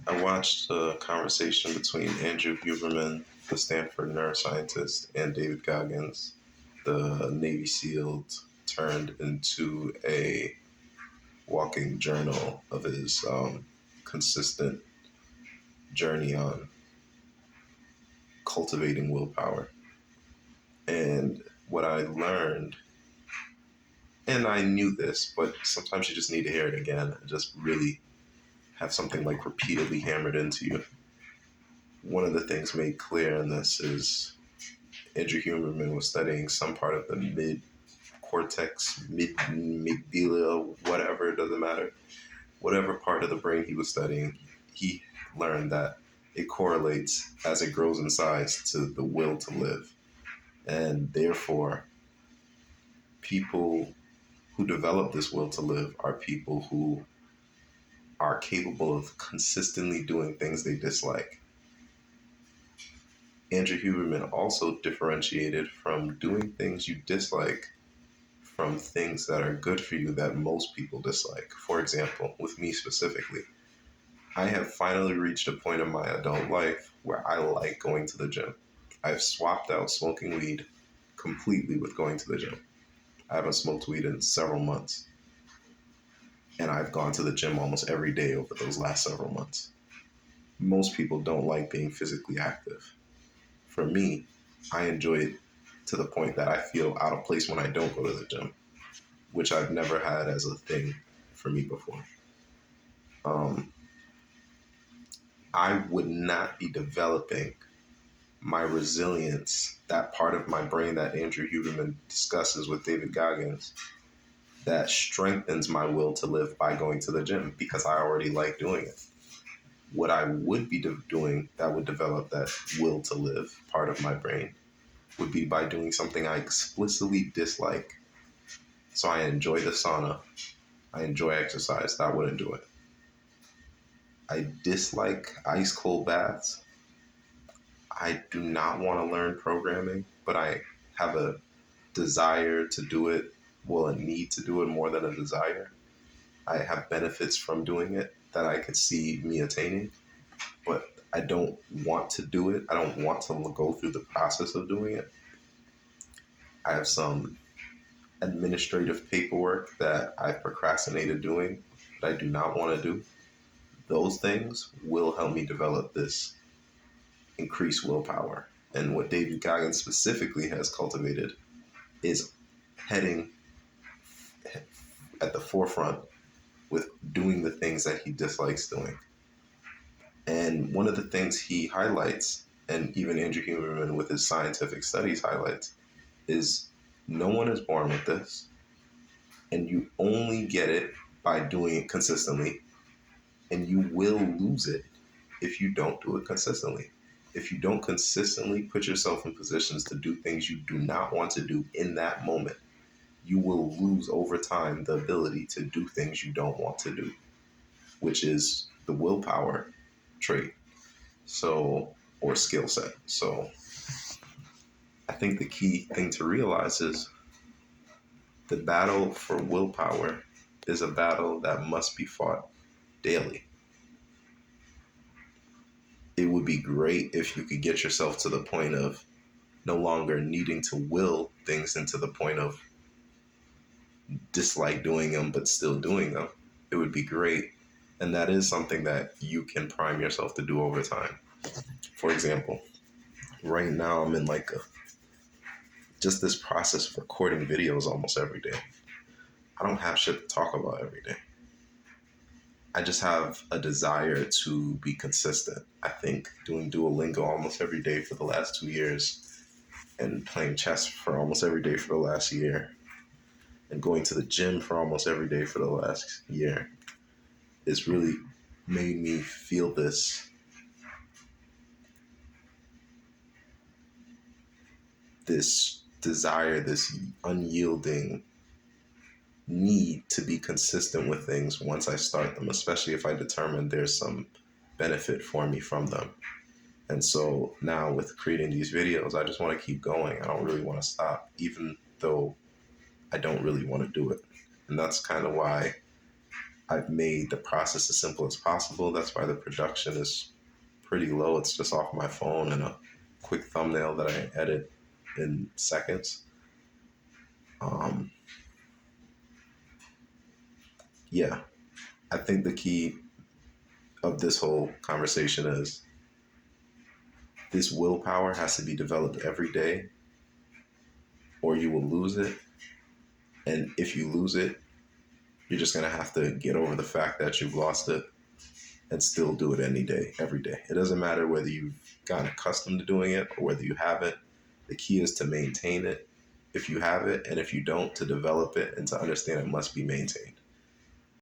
I watched a conversation between Andrew Huberman, the Stanford neuroscientist, and David Goggins, the Navy SEAL turned into a walking journal of his consistent journey on cultivating willpower. And what I learned, and I knew this, but sometimes you just need to hear it again and just really have something like repeatedly hammered into you. One of the things made clear in this is Andrew Huberman was studying some part of the mid cortex, mid amygdala, whatever, it doesn't matter. Whatever part of the brain he was studying, he learned that it correlates as it grows in size to the will to live. And therefore, people who develop this will to live are people who are capable of consistently doing things they dislike. Andrew Huberman also differentiated from doing things you dislike from things that are good for you that most people dislike. For example, with me specifically, I have finally reached a point in my adult life where I like going to the gym. I've swapped out smoking weed completely with going to the gym. I haven't smoked weed in several months, and I've gone to the gym almost every day over those last several months. Most people don't like being physically active. For me, I enjoy it to the point that I feel out of place when I don't go to the gym, which I've never had as a thing for me before. I would not be developing my resilience, that part of my brain that Andrew Huberman discusses with David Goggins, that strengthens my will to live by going to the gym because I already like doing it. What I would be doing that would develop that will to live part of my brain would be by doing something I explicitly dislike. So I enjoy the sauna. I enjoy exercise. That wouldn't do it. I dislike ice cold baths. I do not want to learn programming, but I have a desire to do it, well, a need to do it more than a desire. I have benefits from doing it that I could see me attaining, but I don't want to do it. I don't want to go through the process of doing it. I have some administrative paperwork that I procrastinated doing that I do not want to do. Those things will help me develop this increased willpower. And what David Goggins specifically has cultivated is heading at the forefront with doing the things that he dislikes doing. And one of the things he highlights, and even Andrew Huberman with his scientific studies highlights, is no one is born with this, and you only get it by doing it consistently, and you will lose it if you don't do it consistently. If you don't consistently put yourself in positions to do things you do not want to do in that moment, you will lose over time the ability to do things you don't want to do, which is the willpower trait, so, or skill set. So I think the key thing to realize is the battle for willpower is a battle that must be fought daily. It would be great if you could get yourself to the point of no longer needing to will things into the point of dislike doing them but still doing them. It would be great. And that is something that you can prime yourself to do over time. For example, right now I'm in just this process of recording videos almost every day. I don't have shit to talk about every day. I just have a desire to be consistent. I think doing Duolingo almost every day for the last 2 years and playing chess for almost every day for the last year and going to the gym for almost every day for the last year has really made me feel this desire, this unyielding need to be consistent with things once I start them, especially if I determine there's some benefit for me from them. And so now with creating these videos, I just want to keep going. I don't really want to stop, even though I don't really want to do it. And that's kind of why I've made the process as simple as possible. That's why the production is pretty low. It's just off my phone and a quick thumbnail that I edit in seconds. Um, yeah, I think the key of this whole conversation is this willpower has to be developed every day or you will lose it. And if you lose it, you're just going to have to get over the fact that you've lost it and still do it any day, every day. It doesn't matter whether you've gotten accustomed to doing it or whether you haven't. The key is to maintain it if you have it, and if you don't, to develop it and to understand it must be maintained.